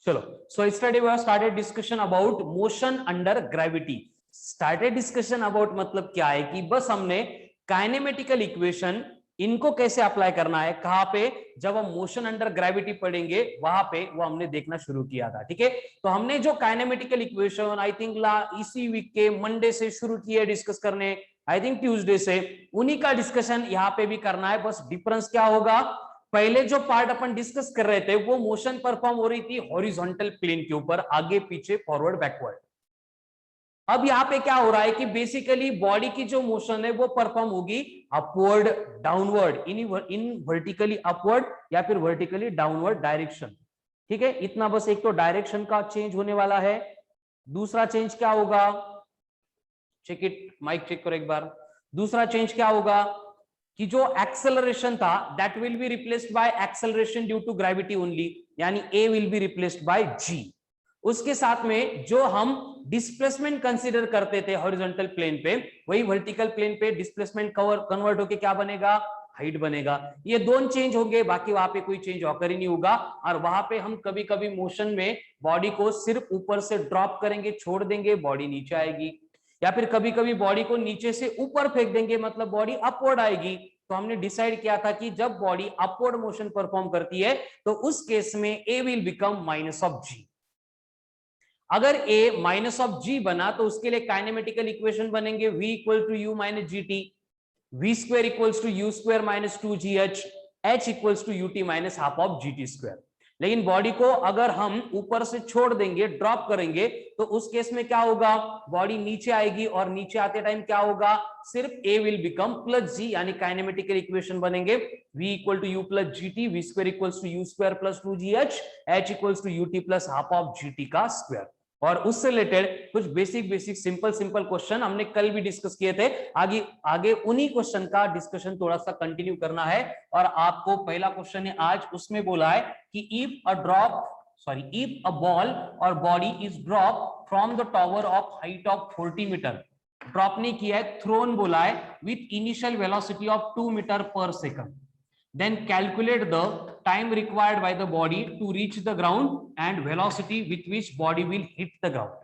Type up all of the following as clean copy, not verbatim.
चलो, so yesterday we have started discussion about motion under gravity. Started discussion about मतलब क्या है कि बस हमने काइनेमेटिकल इक्वेशन इनको कैसे अप्लाई करना है, कहां पे, जब हम मोशन अंडर ग्रेविटी पढ़ेंगे वहां पे वो हमने देखना शुरू किया था। ठीक है, तो हमने जो काइनेमेटिकल इक्वेशन आई थिंक इसी वीक के मंडे से शुरू किए डिस्कस करने, आई थिंक ट्यूसडे से, उन्हीं का डिस्कशन यहाँ पे भी करना है। बस डिफरेंस क्या होगा, पहले जो पार्ट अपन डिस्कस कर रहे थे वो मोशन परफॉर्म हो रही थी हॉरिजॉन्टल प्लेन के ऊपर, आगे पीछे फॉरवर्ड बैकवर्ड। अब यहाँ पे क्या हो रहा है कि बेसिकली बॉडी की जो मोशन है वो परफॉर्म होगी अपवर्ड डाउनवर्ड, इन वर्टिकली अपवर्ड या फिर वर्टिकली डाउनवर्ड डायरेक्शन। ठीक है, इतना बस। एक तो डायरेक्शन का चेंज होने वाला है, दूसरा चेंज क्या होगा, चेक इट, माइक चेक करो एक बार। दूसरा चेंज क्या होगा कि जो एक्सेलरेशन था that will be replaced by acceleration due to gravity only, यानी a will be replaced by g. उसके साथ में जो हम डिस्प्लेसमेंट कंसीडर करते थे हॉरिजॉन्टल प्लेन पे, वही वर्टिकल प्लेन पे डिस्प्लेसमेंट कन्वर्ट होके क्या बनेगा, हाइट बनेगा। ये दोनों चेंज होंगे, बाकी वहां पे कोई चेंज ऑकर ही नहीं होगा। और वहां पे हम कभी कभी मोशन में बॉडी को सिर्फ ऊपर से ड्रॉप करेंगे, छोड़ देंगे, बॉडी नीचे आएगी, या फिर कभी कभी बॉडी को नीचे से ऊपर फेंक देंगे, मतलब बॉडी अपवर्ड आएगी। तो हमने डिसाइड किया था कि जब बॉडी अपवर्ड मोशन परफॉर्म करती है तो उस केस में a will become minus of g. अगर a माइनस ऑफ जी बना तो उसके लिए काइनेमेटिकल इक्वेशन बनेंगे v equal to u minus g t, v square equals to u square minus 2gh, h equals to u t minus half of g t square. लेकिन body को अगर हम ऊपर से छोड़ देंगे, ड्रॉप करेंगे, तो उस केस में क्या होगा, बॉडी नीचे आएगी और नीचे आते टाइम क्या होगा, सिर्फ a will become plus g, यानी काइनेमेटिकल इक्वेशन बनेंगे v equal to u plus g t, v square equals to u square plus 2gh, h equals to u t plus half of g t का square. और उससे related कुछ basic simple question हमने कल भी discuss किए थे, आगे उन्हीं क्वेश्चन का डिस्कशन थोड़ा सा कंटिन्यू करना है। और आपको पहला क्वेश्चन है आज, उसमें बोला है कि इफ अ बॉल और body is drop from the tower of height of 40 metre, drop नहीं किया है, थ्रोन बोला है, with initial velocity of 2 metre पर second, then calculate the time required by the body to reach the ground and velocity with which body will hit the ground।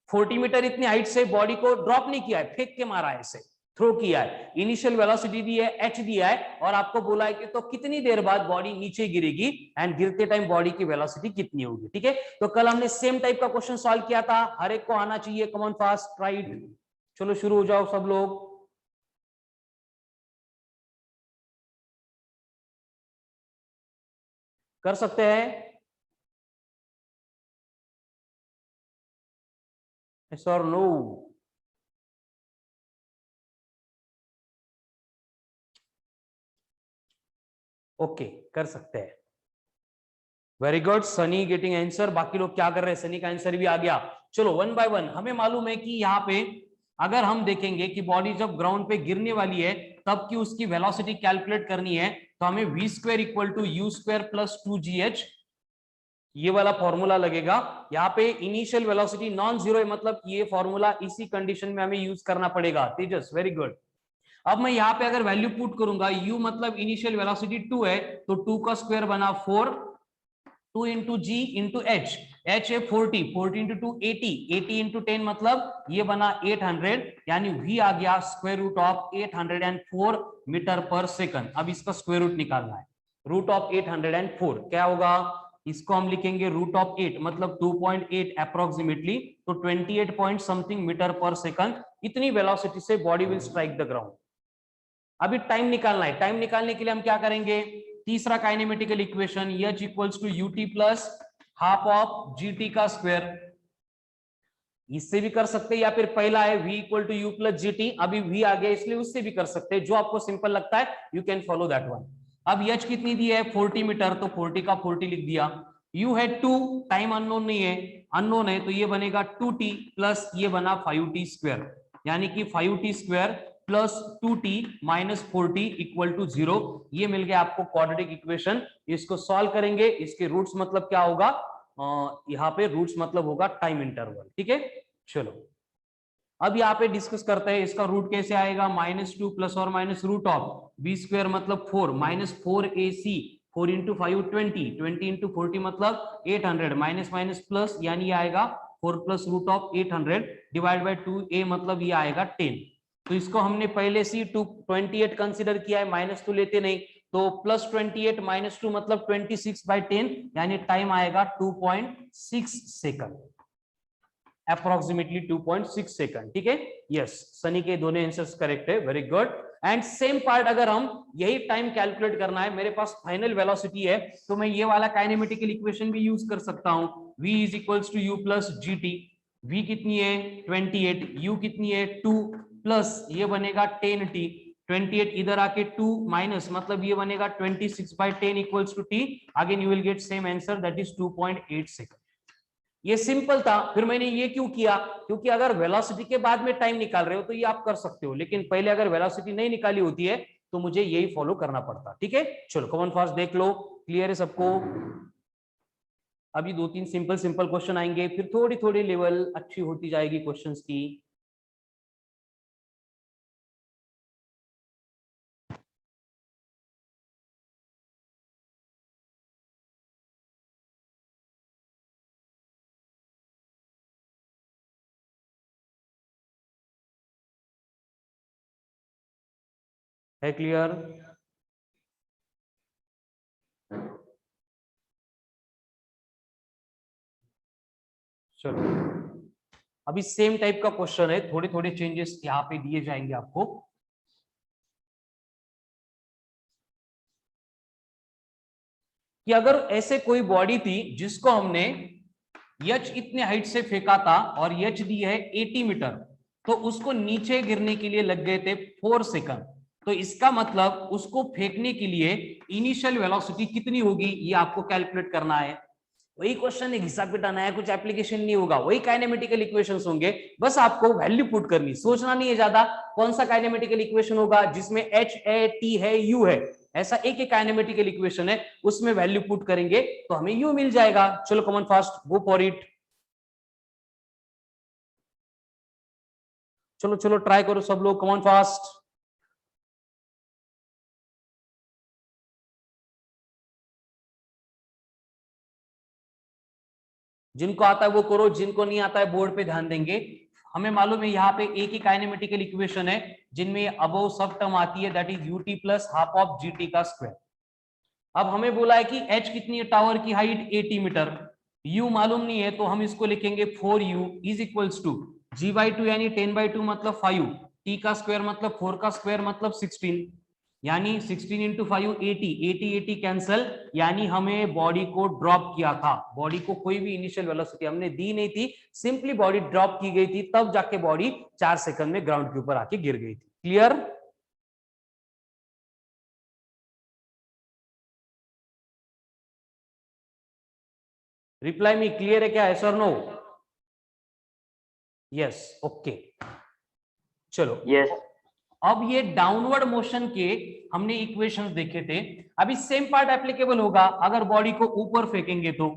40 metre इतनी height से body को drop नहीं किया है, फेंक के मारा है, इसे थ्रो किया है, इनिशियल वेलोसिटी दी है, एच दिया है, और आपको बोला है कि तो कितनी देर बाद बॉडी नीचे गिरेगी एंड गिरते टाइम बॉडी की वेलोसिटी कितनी होगी। ठीक है, तो कल हमने सेम टाइप का क्वेश्चन सॉल्व किया था, हर एक को आना चाहिए, कम ऑन फास्ट, ट्राई इट। चलो शुरू हो जाओ सब लोग। कर सकते हैं, yes or no? ओके, कर सकते हैं, very good, Sunny getting answer. बाकी लोग क्या कर रहे हैं, सनी का आंसर भी आ गया। चलो वन बाय वन, हमें मालूम है कि यहाँ पे अगर हम देखेंगे कि बॉडी जब ग्राउंड पे गिरने वाली है तब की उसकी वेलोसिटी कैलकुलेट करनी है, तो हमें v square equal to u square plus 2gh, ये वाला फॉर्मूला लगेगा। यहाँ पे इनिशियल वेलोसिटी नॉन जीरो है, मतलब ये फॉर्मूला इसी कंडीशन में हमें यूज करना पड़ेगा। तेजस वेरी गुड। अब मैं यहाँ पे अगर वैल्यू पुट करूंगा, u मतलब इनिशियल वेलोसिटी 2 है, तो 2 का स्क्वायर बना 4, 2 इंटू जी इंटू एच, एच है 40, 40 इंटू 2 80, 80 इंटू 10 मतलब ये बना 800, यानी v आ गया स्क्वायर रूट ऑफ 804 मीटर पर सेकंड। अब इसका स्क्वायर रूट निकालना है, रूट ऑफ 804 क्या होगा, इसको हम लिखेंगे रूट ऑफ 8 मतलब 2.8 अप्रोक्सीमेटली, तो 28 पॉइंट समथिंग मीटर पर सेकंड, इतनी वेलोसिटी से body will strike the ground. अभी टाइम निकालना है, टाइम निकालने के लिए हम क्या करेंगे, तीसरा kinematical equation h equals to u t plus half of g t का स्क्वायर, इससे भी कर सकते हैं, या फिर पहला है v equal to u plus g t, अभी v आ गया इसलिए उससे भी कर सकते हैं, जो आपको सिंपल लगता है you can follow that one. अब h कितनी दी है 40 मीटर, तो 40 का 40 लिख दिया, u है 2, टाइम अननोन नहीं है, अननोन है तो ये बनेगा 2t प्लस ये बना 5t स्क्वायर, यानी कि 5t square plus 2t minus 4t equal to 0। ये मिल गया आपको क्वाड्रेटिक इक्वेशन। इसको सॉल्व करेंगे, इसके रूट्स मतलब क्या होगा, यहाँ पे रूट्स मतलब होगा टाइम इंटरवल। ठीक है, चलो अब यहाँ पे डिस्कस करते हैं इसका रूट कैसे आएगा, -2 प्लस और minus root of b square मतलब 4 माइनस 4ac 4 इंटू 5 20 20 इंटू 40 मतलब 800 माइनस माइनस प्लस यानी ये आएगा 4 plus root of 800 divide by 2a मतलब ये आएगा 10। तो इसको हमने पहले से 228 कंसीडर किया है, माइनस 2 लेते नहीं, तो प्लस 28 माइनस 2 मतलब 26/10 यानी टाइम आएगा 2.6 सेकंड, अप्रोक्सीमेटली 2.6 सेकंड। ठीक है, यस, सनी के दोनों आंसर्स करेक्ट है, very good. And same part अगर हम यही टाइम कैलकुलेट करना है, मेरे पास फाइनल वेलोसिटी है, तो मैं ये वाला काइनेमेटिकल इक्वेशन भी यूज कर सकता हूं, v is equals to u plus g t. v कितनी है 28, u कितनी है 2 प्लस ये बनेगा 10t, 28 इधर आके 2 माइनस मतलब ये बनेगा 26/10 equals to t। Again you will get same answer that is 2.8 second. ये सिंपल था। फिर मैंने ये क्यों किया, क्योंकि अगर वेलोसिटी के बाद में टाइम निकाल रहे हो तो ये आप कर सकते हो, लेकिन पहले अगर वेलोसिटी नहीं निकाली होती है तो मुझे यही फॉलो करना पड़ता। ठीक है, चलो कॉमन फास्ट देख लो, क्लियर है सबको। अभी 2-3 सिंपल सिंपल क्वेश्चन आएंगे, फिर थोड़ी थोड़ी लेवल अच्छी होती जाएगी क्वेश्चंस की। है क्लियर? चलो अभी सेम टाइप का क्वेश्चन है, थोड़े थोड़े चेंजेस यहाँ पे दिए जाएंगे आपको। कि अगर ऐसे कोई बॉडी थी जिसको हमने यच इतने हाइट से फेंका था और यच दी है 80 मीटर, तो उसको नीचे गिरने के लिए लग गए थे 4 सेकंड। तो इसका मतलब उसको फेंकने के लिए इनिशियल वेलोसिटी कितनी होगी ये आपको कैलकुलेट करना है। वही क्वेश्चन एक हिसाब पिटाना है, कुछ एप्लीकेशन नहीं होगा, वही काइनेमेटिकल इक्वेशंस होंगे, बस आपको वैल्यू पुट करनी, सोचना नहीं है ज्यादा कौन सा काइनेमेटिकल इक्वेशन होगा जिसमें एच है टी है यू है, ऐसा एक एक काइनेमेटिकल इक्वेशन है, उसमें वैल्यू पुट करेंगे तो हमें यू मिल जाएगा। चलो कमन फास्ट गो फॉर इट, चलो चलो ट्राई करो सब लोग, कमन फास्ट। जिनको आता है वो करो, जिनको नहीं आता है बोर्ड पे ध्यान देंगे। हमें मालूम है यहाँ पे एक ही काइनेमेटिकल इक्वेशन है जिनमें अबव सब टर्म आती है, that is UT plus half of g t का स्क्वायर। अब हमें बोला है कि एच कितनी है, टावर की हाइट 80 मीटर, यू मालूम नहीं है तो हम इसको लिखेंगे 4u is equals to g/2 यानी 10/2 मतलब 5, t का स्क्वायर मतलब 4 का स्क्वायर मतलब 16, यानी 16 इंटू 5 80, 80 कैंसल, यानी हमें बॉडी को ड्रॉप किया था, बॉडी को कोई भी इनिशियल वेलोसिटी हमने दी नहीं थी, सिंपली बॉडी ड्रॉप की गई थी, तब जाके बॉडी 4 सेकंड में ग्राउंड के ऊपर आके गिर गई थी। क्लियर? रिप्लाई मी, क्लियर है क्या, यस और नो? यस, ओके, चलो यस। अब ये डाउनवर्ड मोशन के हमने इक्वेशंस देखे थे, अभी सेम पार्ट एप्लीकेबल होगा, अगर बॉडी को ऊपर फेंकेंगे तो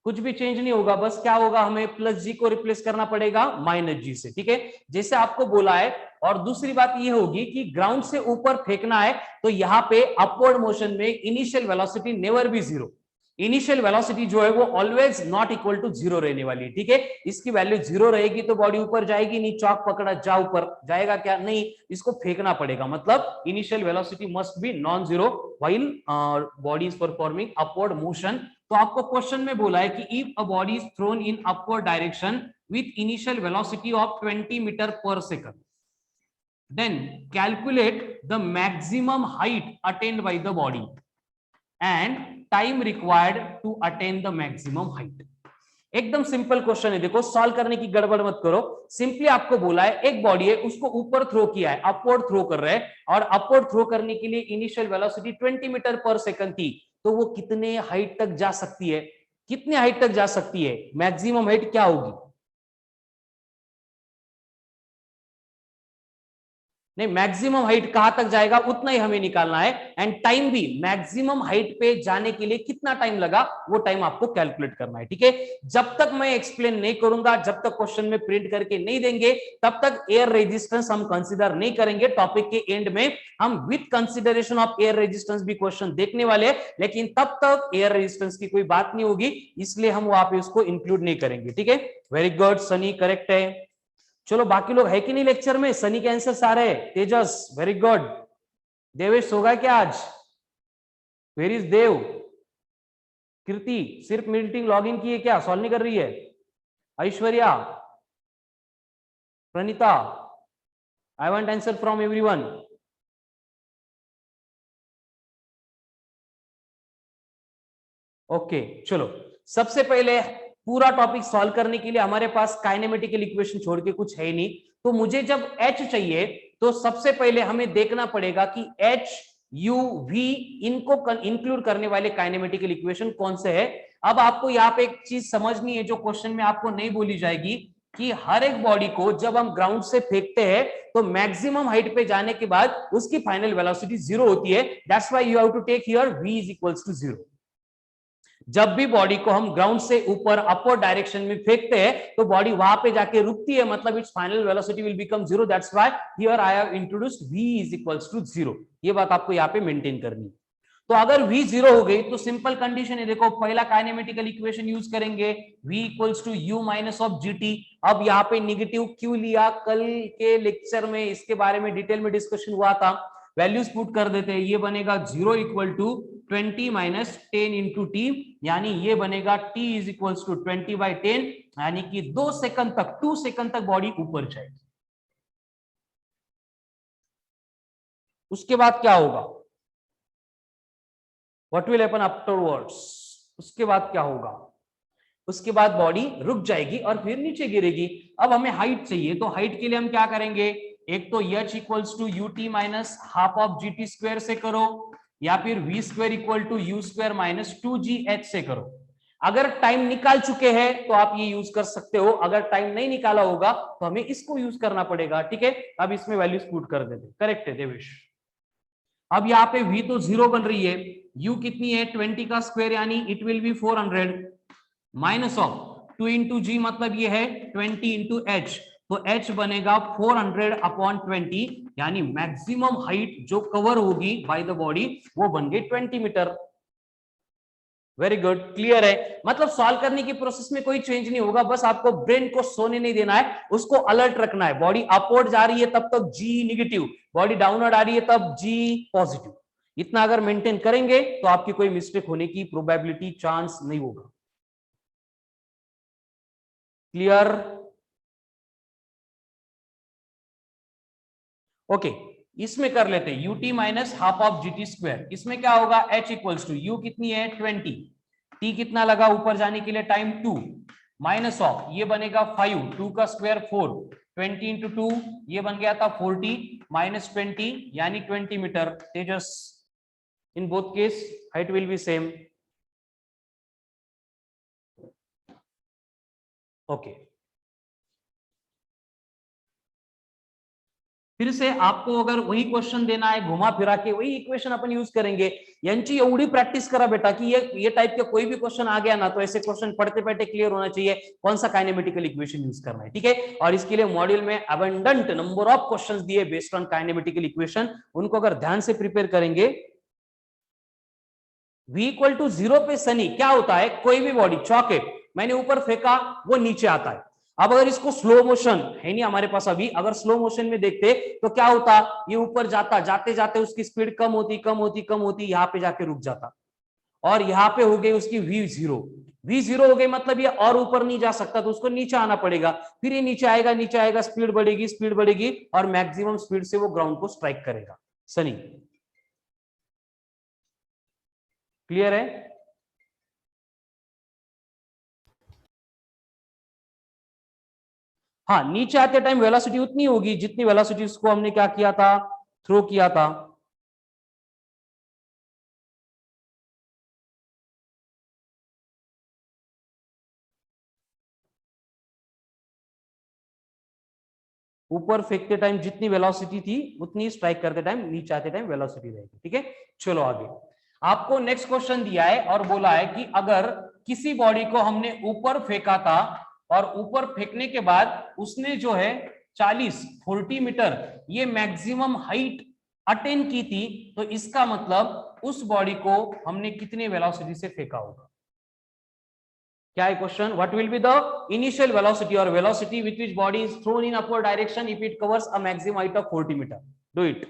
कुछ भी चेंज नहीं होगा, बस क्या होगा, हमें प्लस जी को रिप्लेस करना पड़ेगा माइनस जी से। ठीक है, जैसे आपको बोला है। और दूसरी बात ये होगी कि ग्राउंड से ऊपर फेंकना है तो यहाँ पे अपवर्ड मोशन में initial velocity never be zero, initial velocity जो है वो always not equal to zero रहने वाली है। ठीक है, इसकी वैल्यू जीरो रहेगी तो बॉडी ऊपर जाएगी नहीं, चौक पकड़ा जा ऊपर जाएगा क्या, नहीं, इसको फेंकना पड़ेगा, मतलब initial velocity must be non zero while body is performing upward motion. तो आपको क्वेश्चन में बोला है कि if a body is thrown in upward direction with initial velocity of 20 metre पर second, then calculate the maximum height attained by the body and time required to attain the maximum height। एकदम simple question है, देखो solve करने की गड़बड़ मत करो, simply आपको बोला है एक बॉडी है उसको ऊपर थ्रो किया है, अपवर्ड थ्रो कर रहे हैं, और अपवर्ड थ्रो करने के लिए इनिशियल वेलोसिटी 20 मीटर पर सेकंड थी, तो वो कितने हाइट तक जा सकती है, कितने हाइट तक जा सकती है, मैक्सिमम हाइट क्या होगी? नहीं, मैक्सिमम हाइट कहां तक जाएगा उतना ही हमें निकालना है, एंड टाइम भी मैक्सिमम हाइट पे जाने के लिए कितना टाइम लगा वो टाइम आपको कैलकुलेट करना है, ठीक है। जब तक मैं एक्सप्लेन नहीं करूंगा, जब तक क्वेश्चन में प्रिंट करके नहीं देंगे, तब तक एयर रेजिस्टेंस हम कंसीडर नहीं करेंगे। टॉपिक के एंड में हम with consideration of air resistance भी क्वेश्चन देखने वाले हैं, लेकिन तब तक एयर रेजिस्टेंस की कोई बात नहीं होगी, इसलिए हम वहां पे उसको इंक्लूड नहीं करेंगे, ठीक है। वेरी गुड सनी, करेक्ट है। चलो बाकी लोग है कि नहीं लेक्चर में? सनी के आंसर सारे। तेजस वेरी गुड। देवेश होगा क्या आज? वेर इज देव? कृति सिर्फ मीटिंग लॉग इन की है क्या, सॉल्व नहीं कर रही है? Aishwarya, Praneeta, I want answer from everyone. Okay चलो, सबसे पहले पूरा टॉपिक सॉल्व करने के लिए हमारे पास काइनेमेटिकल इक्वेशन छोड़ के कुछ है ही नहीं, तो मुझे जब एच चाहिए तो सबसे पहले हमें देखना पड़ेगा कि एच यू वी इनको इंक्लूड करने वाले काइनेमेटिकल इक्वेशन कौन से है। अब आपको यहाँ पे एक चीज समझनी है जो क्वेश्चन में आपको नहीं बोली जाएगी, कि हर एक बॉडी को जब हम ग्राउंड से फेंकते हैं तो मैक्सिमम हाइट पे जाने के बाद उसकी फाइनल वेलोसिटी जीरो होती है। That's why you have to take here v is equals to zero. जब भी बॉडी को हम ग्राउंड से ऊपर अपवर्ड डायरेक्शन में फेंकते हैं तो बॉडी वहां पे जाके रुकती है, मतलब its final velocity will become zero. That's why here I have introduced v is equals to zero. ये बात आपको यहाँ पे मेंटेन करनी है। तो अगर v जीरो हो गई तो सिंपल कंडीशन है, देखो पहला काइनेमेटिकल इक्वेशन यूज करेंगे, v equals to u minus of gt। अब यहाँ पे निगेटिव क्यों लिया? कल के लेक्चर में इसके बारे में डिटेल में डिस्कशन हुआ था। वैल्यूज पुट कर देते हैं, ये बनेगा 0 equal to 20 minus 10 into t, यानी ये बनेगा t इज इक्वल टू 20/10, यानी कि 2 सेकंड तक 2 सेकंड तक बॉडी ऊपर जाएगी। उसके बाद क्या होगा? What will happen afterwards? उसके बाद क्या होगा? उसके बाद बॉडी रुक जाएगी और फिर नीचे गिरेगी। अब हमें हाइट चाहिए, तो हाइट के लिए हम क्या करेंगे? एक तो h equals to u t minus half of g t square से करो, या फिर v square equal to u square minus 2gh से करो। अगर टाइम निकाल चुके हैं तो आप ये यूज कर सकते हो, अगर टाइम नहीं निकाला होगा तो हमें इसको यूज करना पड़ेगा, ठीक है। अब इसमें वैल्यूज पुट कर देते, करेक्ट है देवेश। अब यहाँ पे v तो जीरो बन रही है, u कितनी है 20 का स्क्वायर यानी it will be 400 minus of 2 into g, मतलब ये है 20 इंटू एच, तो h बनेगा 400/20, यानी मैक्सिमम हाइट जो कवर होगी बाय द बॉडी वो बन गई 20 मीटर। वेरी गुड, क्लियर है। मतलब सॉल्व करने की प्रोसेस में कोई चेंज नहीं होगा, बस आपको ब्रेन को सोने नहीं देना है, उसको अलर्ट रखना है। बॉडी अपवर्ड जा रही है तब तक जी निगेटिव, बॉडी डाउनवर्ड आ रही है तब जी पॉजिटिव। इतना अगर मेंटेन करेंगे तो आपकी कोई मिस्टेक होने की प्रोबेबिलिटी चांस नहीं होगा। क्लियर? ओके, इसमें कर लेते हैं UT minus half of g t square. इसमें क्या होगा? एच इक्वल्स टू यू कितनी है 20, टी कितना लगा ऊपर जाने के लिए टाइम 2, माइनस ऑफ ये बनेगा 5, 2 का स्क्वायर 4, 20 इंटू 2 ये बन गया था 40 माइनस 20 यानी 20 metre. Tejas in both case height will be same. Okay, फिर से आपको अगर वही क्वेश्चन देना है घुमा फिरा के वही इक्वेशन अपन यूज करेंगे। यांची एवढी प्रैक्टिस करा बेटा कि ये टाइप का कोई भी क्वेश्चन आ गया ना तो ऐसे क्वेश्चन पढ़ते पढ़ते क्लियर होना चाहिए कौन सा काइनेमेटिकल इक्वेशन यूज करना है, ठीक है। और इसके लिए मॉड्यूल में अबंडेंट नंबर ऑफ क्वेश्चंस दिए बेस्ड ऑन काइनेमेटिकल इक्वेशन, उनको अगर ध्यान से प्रिपेयर करेंगे। v इक्वल टू जीरो पे सनी क्या होता है? कोई भी बॉडी, चॉकलेट मैंने ऊपर फेंका वो नीचे आता है। अब अगर इसको स्लो मोशन है नहीं हमारे पास अभी, अगर स्लो मोशन में देखते तो क्या होता? ये ऊपर जाता, जाते जाते उसकी स्पीड कम होती कम होती कम होती, यहां पे जाके रुक जाता, और यहां पे हो गई उसकी v जीरो। v जीरो हो गई मतलब ये और ऊपर नहीं जा सकता, तो उसको नीचे आना पड़ेगा। फिर ये नीचे आएगा, नीचे आएगा, स्पीड बढ़ेगी, स्पीड बढ़ेगी, और मैक्सिमम स्पीड से वो ग्राउंड को स्ट्राइक करेगा। सनी क्लियर है? हाँ, नीचे आते टाइम वेलोसिटी उतनी होगी जितनी वेलोसिटी उसको हमने क्या किया था? थ्रो किया था। ऊपर फेंकते टाइम जितनी वेलोसिटी थी उतनी स्ट्राइक करते टाइम नीचे आते टाइम वेलोसिटी रहेगी। ठीक है, चलो आगे। आपको नेक्स्ट क्वेश्चन दिया है और बोला है कि अगर किसी बॉडी को हमने ऊपर फेंका था और ऊपर फेंकने के बाद उसने जो है 40 मीटर ये मैक्सिमम हाइट अटेन की थी, तो इसका मतलब उस बॉडी को हमने कितने वेलोसिटी से फेंका होगा। क्या है question? What will be the initial velocity और velocity with which body is thrown in upward direction if it covers a maximum height of 40 metre. Do it.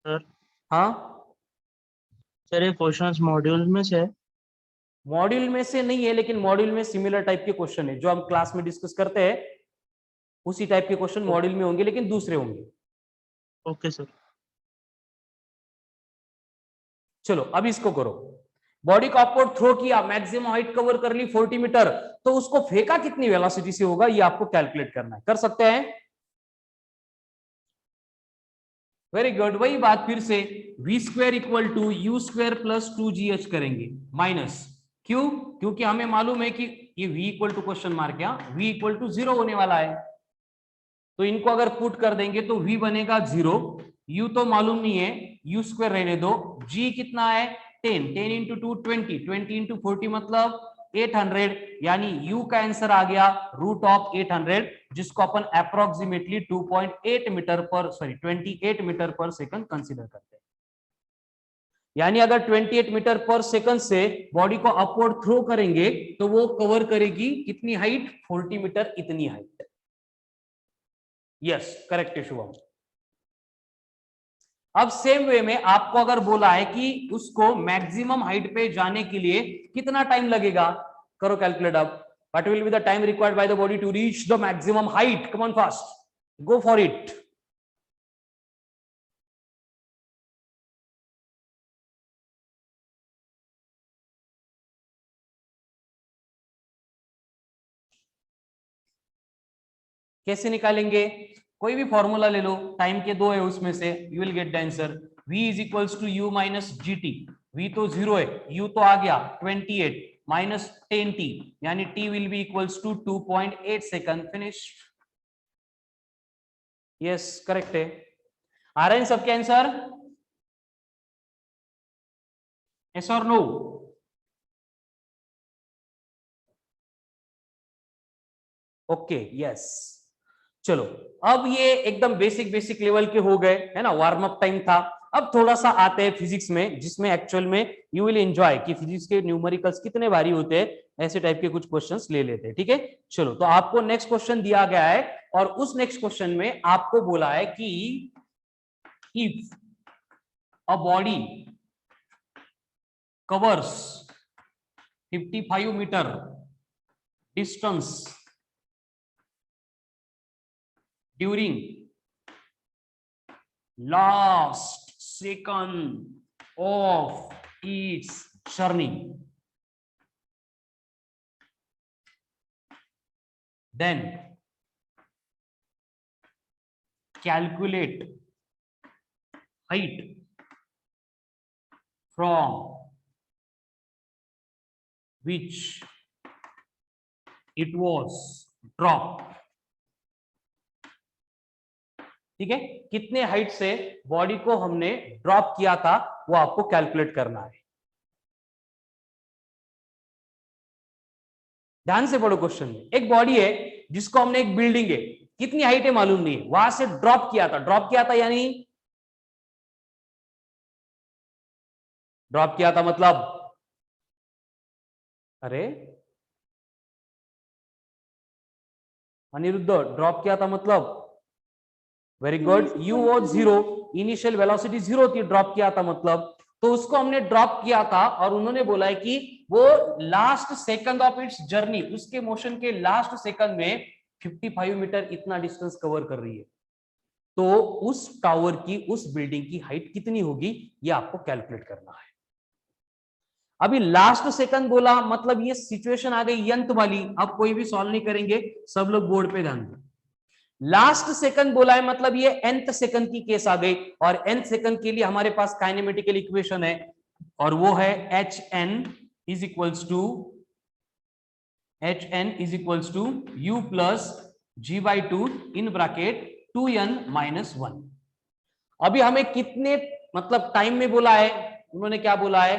Sir हाँ सर, ये क्वेश्चंस मॉड्यूल में से है? मॉड्यूल में से नहीं है, लेकिन मॉड्यूल में सिमिलर टाइप के क्वेश्चन है जो हम क्लास में डिस्कस करते हैं, उसी टाइप के क्वेश्चन मॉड्यूल में होंगे लेकिन दूसरे होंगे। Okay sir. चलो अब इसको करो। बॉडी को अपवर्ड थ्रो किया, मैक्सिमम हाइट कवर कर ली 40 मीटर, तो उसको फेंका कितनी वेलोसिटी से होगा ये आपको कैलकुलेट करना है। कर सकते हैं? Very good. वही बात फिर से v square equal to u square plus 2gh करेंगे माइनस। क्यों? क्योंकि हमें मालूम है कि ये v equal to question mark क्या v इक्वल टू 0 होने वाला है, तो इनको अगर पुट कर देंगे तो v बनेगा 0, u तो मालूम नहीं है, u स्क्वायर रहने दो, g कितना है 10, 10 इंटू 2 20, 20 इंटू 40 मतलब 800, यानी u का आंसर आ गया रूट ऑफ 800, जिसको अपन अप्रोक्सीमेटली 2.8 मीटर पर 28 मीटर पर सेकंड कंसीडर करते हैं। यानी अगर 28 मीटर पर सेकंड से बॉडी को अपवर्ड थ्रो करेंगे तो वो कवर करेगी कितनी हाइट? 40 मीटर इतनी हाइट। यस करेक्ट है शुभम। अब सेम वे में आपको अगर बोला है कि उसको मैक्सिमम हाइट पे जाने के लिए कितना टाइम लगेगा, करो कैलकुलेट। अब what will be the time required by the body to reach the maximum height? Come on fast, go for it. कैसे निकालेंगे? कोई भी फॉर्मूला ले लो, टाइम के दो है उसमें से, you will get the answer. v is equals to u minus g t, v तो 0 है, u तो आ गया 28 माइनस 10t, यानी t will be equals to 2.8 second. Finish. Yes correct है। आ रहे हैं सबके आंसर? यस और नो? Okay yes. चलो अब ये एकदम बेसिक बेसिक लेवल के हो गए है ना, वार्म अप टाइम था। अब थोड़ा सा आते हैं फिजिक्स में, जिसमें एक्चुअल में यू विल एंजॉय कि फिजिक्स के न्यूमेरिकल्स कितने भारी होते हैं, ऐसे टाइप के कुछ क्वेश्चंस ले लेते हैं। ठीक है, चलो तो आपको नेक्स्ट क्वेश्चन दिया गया है और उस नेक्स्ट क्वेश्चन में आपको बोला है कि if a body covers 55 metre distance during last second of its journey, then calculate height from which it was dropped। ठीक है, कितने हाइट से बॉडी को हमने ड्रॉप किया था वो आपको कैलकुलेट करना है। ध्यान से पढ़ो क्वेश्चन में। एक बॉडी है जिसको हमने, एक बिल्डिंग है, कितनी हाइट है मालूम नहीं है, वहां से ड्रॉप किया था। ड्रॉप किया था यानी ड्रॉप किया था मतलब, अरे अनिरुद्ध, ड्रॉप किया था मतलब, very good, you was 0, initial velocity 0 थी, ड्रॉप किया था मतलब, तो उसको हमने ड्रॉप किया था और उन्होंने बोला है कि वो last second of its journey, उसके मोशन के लास्ट सेकंड में 55 मीटर इतना डिस्टेंस कवर कर रही है, तो उस टावर की, उस बिल्डिंग की हाइट कितनी होगी ये आपको कैलकुलेट करना है। अभी लास्ट सेकंड बोला मतलब ये सिचुएशन आ गई यंत वाली, अब कोई भी सॉल्व नहीं करेंगे, सब लोग बोर्ड पे ध्यान दें। लास्ट सेकंड बोला है मतलब ये nth सेकंड की केस आ गई, और nth सेकंड के लिए हमारे पास काइनेमेटिकल इक्वेशन है और वो है hn is equals to hn is equals to u plus g by 2 in bracket 2n minus 1। अभी हमें कितने मतलब टाइम में बोला है, उन्होंने क्या बोला है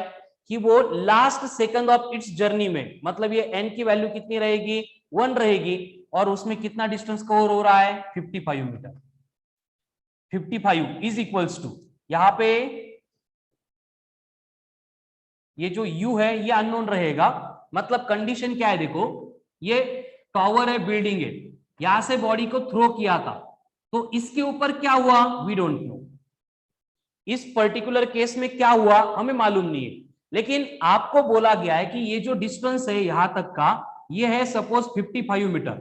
कि वो last second of its journey में, मतलब ये n की वैल्यू कितनी रहेगी 1 रहेगी, और उसमें कितना डिस्टेंस कवर हो रहा है 55 मीटर। 55 इज इक्वल्स टू, यहां पे ये जो u है ये अननोन रहेगा, मतलब कंडीशन क्या है देखो, ये टावर है, बिल्डिंग है, यहां से बॉडी को थ्रो किया था, तो इसके ऊपर क्या हुआ वी डोंट नो, इस पर्टिकुलर केस में क्या हुआ हमें मालूम नहीं है, लेकिन आपको बोला गया है कि ये जो डिस्टेंस है यहां तक का ये है सपोज 55 मीटर,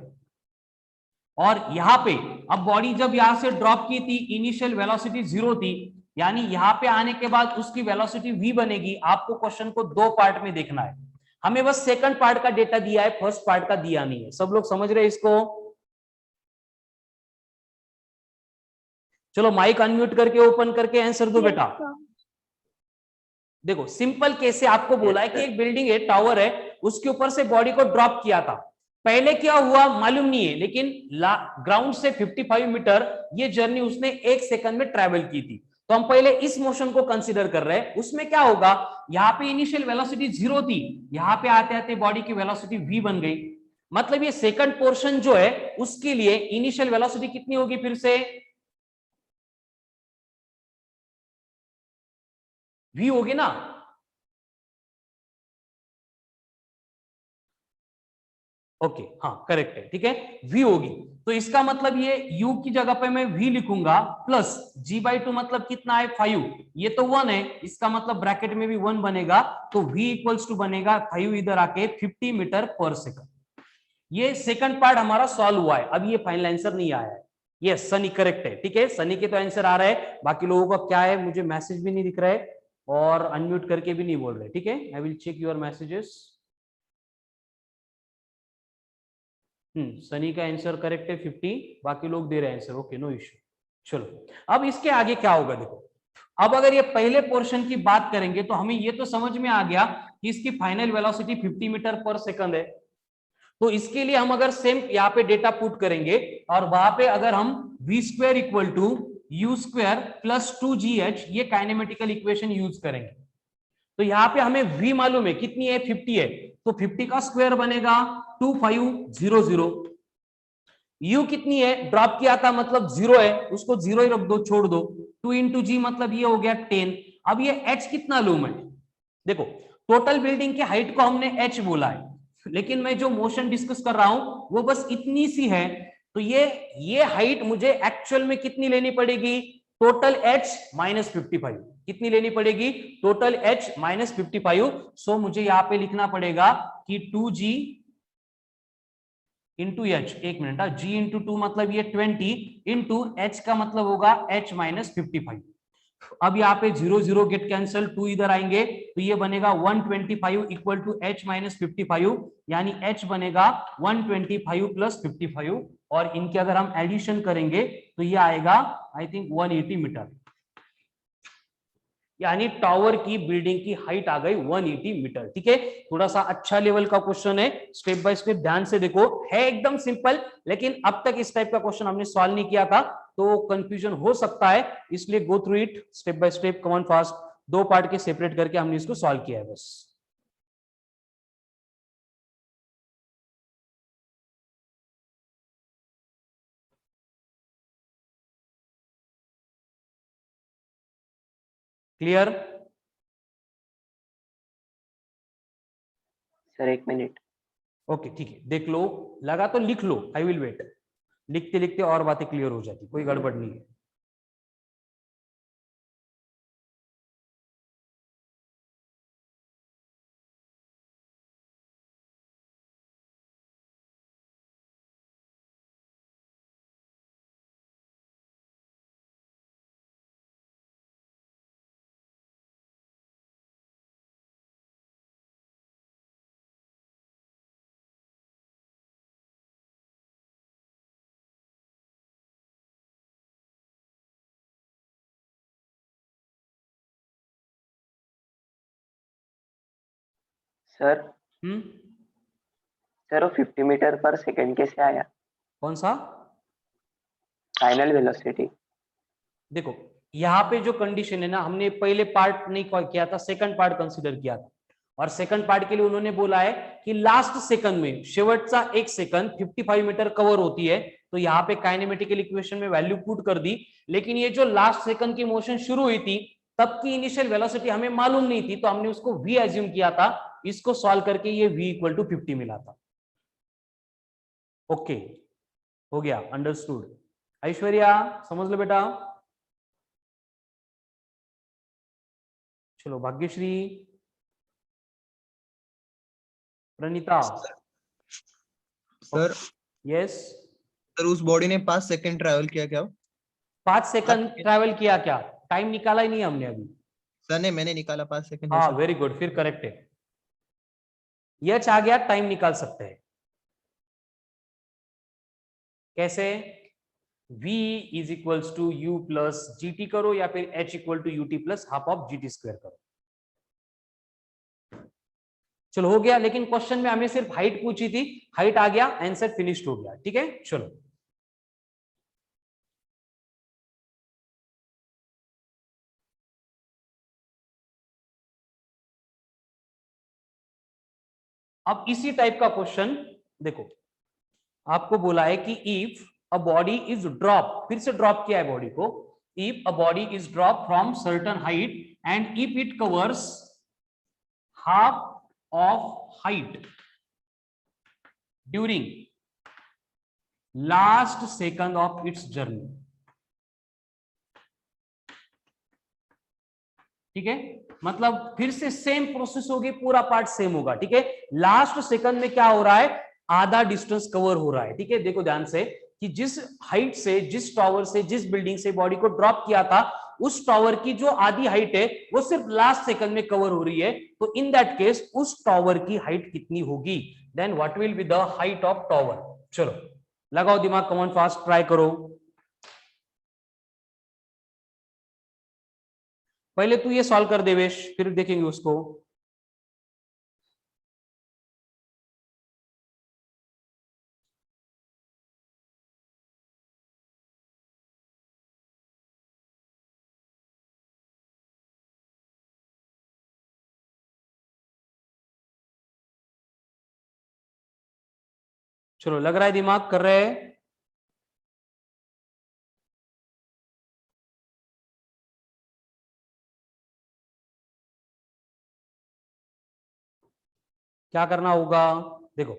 और यहां पे अब बॉडी जब यहां से ड्रॉप की थी इनिशियल वेलोसिटी 0 थी, यानी यहां पे आने के बाद उसकी वेलोसिटी v बनेगी। आपको क्वेश्चन को दो पार्ट में देखना है, हमें बस सेकंड पार्ट का डेटा दिया है, फर्स्ट पार्ट का दिया नहीं है। सब लोग समझ रहे हैं इसको? चलो माइक अनम्यूट करके ओपन करके आंसर दो बेटा। देखो सिंपल केस से आपको बोला है कि एक बिल्डिंग है, टावर है, उसके ऊपर से बॉडी को ड्रॉप किया था, पहले क्या हुआ मालूम नहीं है, लेकिन ग्राउंड से 55 मीटर ये जर्नी उसने एक सेकंड में ट्रेवल की थी, तो हम पहले इस मोशन को कंसीडर कर रहे हैं। उसमें क्या होगा, यहाँ पे इनिशियल वेलोसिटी 0 थी, यहाँ पे आते आते बॉडी की वेलोसिटी v बन गई, मतलब ये सेकंड पोर्शन जो है उसके लिए इनिशियल वेलोसिटी कितनी होगी, फिर से v होगी ना। ओके हाँ करेक्ट है, ठीक है, v होगी, तो इसका मतलब ये u की जगह पे मैं v लिखूंगा प्लस g बाई 2, मतलब कितना है 5, ये तो 1 है, इसका मतलब ब्रैकेट में भी 1 बनेगा, तो v इक्वल्स टू बनेगा 5 इधर आके 50 मीटर पर सेकंड। ये सेकंड पार्ट हमारा सॉल्व हुआ है, अब ये फाइनल आंसर नहीं आया है। यस सनी करेक्ट है, ठीक है, सनी के तो आंसर आ रहा है, बाकी लोगों का क्या है मुझे मैसेज भी नहीं दिख रहा है और अनम्यूट करके भी नहीं बोल रहे, ठीक है, I will check your messages. Sunny का आंसर करेक्ट है 50, बाकी लोग दे रहे हैं आंसर, ओके नो इश्यू। चलो अब इसके आगे क्या होगा देखो, अब अगर ये पहले पोर्शन की बात करेंगे तो हमें ये तो समझ में आ गया कि इसकी फाइनल वेलोसिटी 50 मीटर पर सेकंड है, तो इसके लिए हम अगर सेम यहाँ पे डेटा पुट करेंगे और वहां पे अगर हम v square equal to u square plus 2gh ये काइनेमेटिकल इक्वेशन यूज करेंगे, तो यहाँ पे हमें v मालूम है कितनी है 50 है, तो 50 का स्क्वायर बनेगा 2500, u कितनी है ड्रॉप किया था मतलब 0 है, उसको 0 ही रख दो, छोड़ दो, 2 इंटू जी मतलब ये हो गया 10। अब ये h कितना लूम है, देखो टोटल बिल्डिंग की हाइट को हमने h बोला है, लेकिन मैं जो मोशन डिस्कस कर रहा हूं वो बस इतनी सी है, तो ये हाइट मुझे एक्चुअल में कितनी लेनी पड़ेगी, टोटल h माइनस 55, कितनी लेनी पड़ेगी टोटल h माइनस 55, सो मुझे यहां पे लिखना पड़ेगा कि 2g इंटू एच, एक मिनट, जी इंटू 2 मतलब ये 20 इंटू एच का मतलब होगा h माइनस 55। अब यहाँ पे 0 0 गेट कैंसल, 2 इधर आएंगे तो ये बनेगा 125 इक्वल टू h माइनस 55, यानी h बनेगा 125 प्लस 55, और इनके अगर हम एडिशन करेंगे तो ये आएगा आई थिंक 180 मीटर, यानी टावर की बिल्डिंग की हाइट आ गई 180 मीटर, ठीक है। थोड़ा सा अच्छा लेवल का क्वेश्चन है, स्टेप बाय स्टेप ध्यान से देखो, है एकदम सिंपल, लेकिन अब तक इस टाइप का क्वेश्चन हमने सॉल्व नहीं किया था तो कंफ्यूजन हो सकता है, इसलिए go through it step by step, come on fast, दो पार्ट के सेपरेट करके हमने इसको सॉल्व किया है बस। क्लियर? Sir 1 minute. ओके ठीक है, देख लो, लगा तो लिख लो, आई विल वेट, लिखते लिखते और बातें क्लियर हो जाती, कोई गड़बड़ नहीं है। सर हम्म सर वो 50 मीटर पर सेकंड कैसे आया? कौन सा? Final velocity. देखो यहाँ पे जो कंडीशन है ना, हमने पहले पार्ट नहीं किया था, सेकंड पार्ट कंसीडर किया था, और सेकंड पार्ट के लिए उन्होंने बोला है कि लास्ट सेकंड में, शेवटचा एक सेकंड 55 मीटर कवर होती है, तो यहाँ पे काइनेमेटिकल इक्वेशन में वैल्यू पुट कर दी। लेकिन ये जो लास्ट सेकंड की मोशन शुरू हुई थी, तब की इनिशियल वेलोसिटी हमें मालूम नहीं थी, तो हमने उसको v एज्यूम किया था। इसको सॉल्व करके ये v इक्वल टू 50 मिला था। ओके, हो गया, अंडरस्टूड। ऐश्वर्या समझ लो बेटा। चलो Bhagyashree, Praneeta. Sir yes, sir उस बॉडी ने 5 सेकंड ट्रैवल किया क्या? 5 सेकंड ट्रैवल किया क्या? टाइम निकाला ही नहीं हमने अभी। सर ने मैंने निकाला 5 सेकंड। हाँ वेरी गुड, फिर करेक्ट है। यच आ गया, टाइम निकाल सकते हैं। कैसे? v is equals to u plus g t करो, या फिर h equal to ut plus half of g t square करो। चलो हो गया, लेकिन क्वेश्चन में हमें सिर्फ हाइट पूछी थी, हाइट आ गया, आंसर फिनिश्ड हो गया। ठीक है, चलो अब इसी टाइप का क्वेश्चन देखो, आपको बोला है कि if a body is drop, फिर से ड्रॉप किया है बॉडी को, if a body is drop from certain height and if it covers half of height during last second of its journey. ठीक है, मतलब फिर से सेम प्रोसेस होगी, पूरा पार्ट सेम होगा। ठीक है, लास्ट सेकंड में क्या हो रहा है, आधा डिस्टेंस कवर हो रहा है। ठीक है, देखो ध्यान से कि जिस हाइट से, जिस टावर से, जिस बिल्डिंग से बॉडी को ड्रॉप किया था, उस टावर की जो आधी हाइट है वो सिर्फ लास्ट सेकंड में कवर हो रही है। तो इन दैट केस उस टावर की हाइट कितनी होगी? Then what will be the height of tower? चलो लगाओ दिमाग, कम ऑन फास्ट, ट्राई करो। पहले तू ये सॉल्व कर देवेश, फिर देखेंगे उसको। चलो, लग रहा है दिमाग कर रहे हैं। क्या करना होगा? देखो,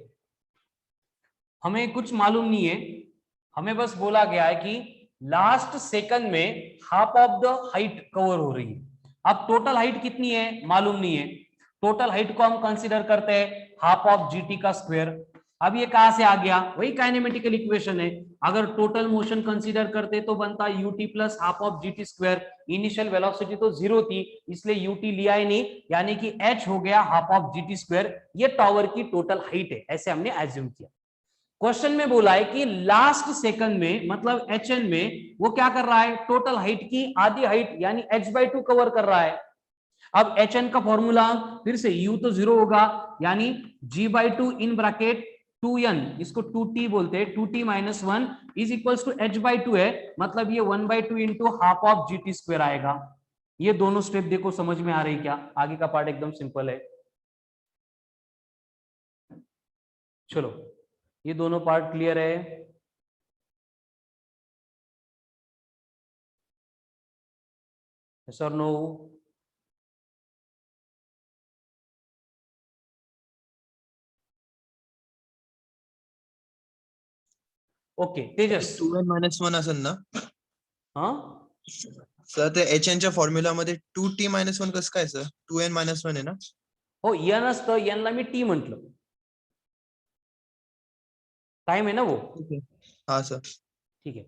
हमें कुछ मालूम नहीं है, हमें बस बोला गया है कि लास्ट सेकंड में half of the height cover हो रही है। अब टोटल हाइट कितनी है मालूम नहीं है, टोटल हाइट को हम कंसीडर करते हैं हाफ ऑफ जीटी का स्क्वायर। अब ये कहां से आ गया? वही काइनेमेटिकल इक्वेशन है। अगर टोटल मोशन कंसीडर करते तो बनता UT plus half of g t square. Initial velocity तो 0 थी, इसलिए यूटी लिया ही नहीं, यानी कि एच हो गया हाफ ऑफ जीटी स्क्वायर। ये टावर की टोटल हाइट है, ऐसे हमने एज्यूम किया। क्वेश्चन में बोला है कि लास्ट सेकंड में, मतलब एच एन में, वो क्या कर रहा है, टोटल हाइट की आधी हाइट यानी h/2 कवर कर रहा है। अब एच एन का फॉर्मूला फिर से, u तो 0 होगा, यानी g/2 इन ब्रैकेट 2n, इसको 2t बोलते हैं, 2t - 1 is equals to h/2 है, मतलब ये 1/2 into half of g t square आएगा। ये दोनों स्टेप देखो समझ में आ रही क्या? आगे का पार्ट एकदम सिंपल है। चलो, ये दोनों पार्ट क्लियर है? yes or no? Okay Tejas. 2n - 1 असेल ना? हाँ सर ते hn च्या फॉर्म्युला मध्ये 2t - 1 कसं काय सर? 2n - 1 आहे ना? हो, एन असतं, एनला मी टी म्हटलं, टाइम है ना वो। हाँ सर। ठीक है,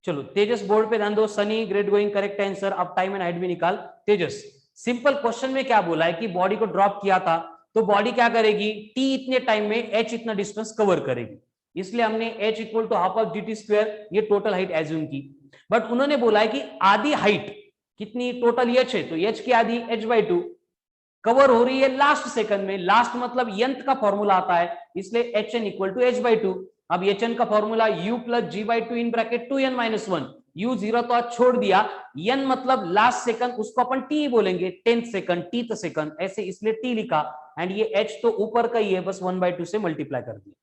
चलो तेजस बोर्ड पे ध्यान दो, Sunny great going correct answer. अब टाइम एंड हाइट भी निकाल। तेजस, सिंपल क्वेश्चन में क्या बोला है कि बॉडी को ड्रॉप किया था, तो बॉडी क्या करेगी, टी इतने टाइम में एच इतना डिस्टेंस कवर करेगी, इसलिए हमने h equal to half of g t square, ये टोटल हाइट एज्यूम की। बट उन्होंने बोला है कि आधी हाइट कितनी, टोटल एच है, तो एच की आधी h/2, कवर हो रही है लास्ट सेकंड में, लास्ट मतलब यंत का फॉर्मूला आता है, इसलिए hn इक्वल टू h/2। अब hn का formula u plus g/2 in bracket 2n-1, u 0 तो आज छोड़ दिया, n मतलब लास्ट सेकंड, उसको अपन t बोलेंगे, 10th सेकंड, tth सेकंड, ऐसे इसलिए t लिखा, एंड ये h तो ऊपर का ही है, बस 1/2 से मल्टीप्लाई कर दिया।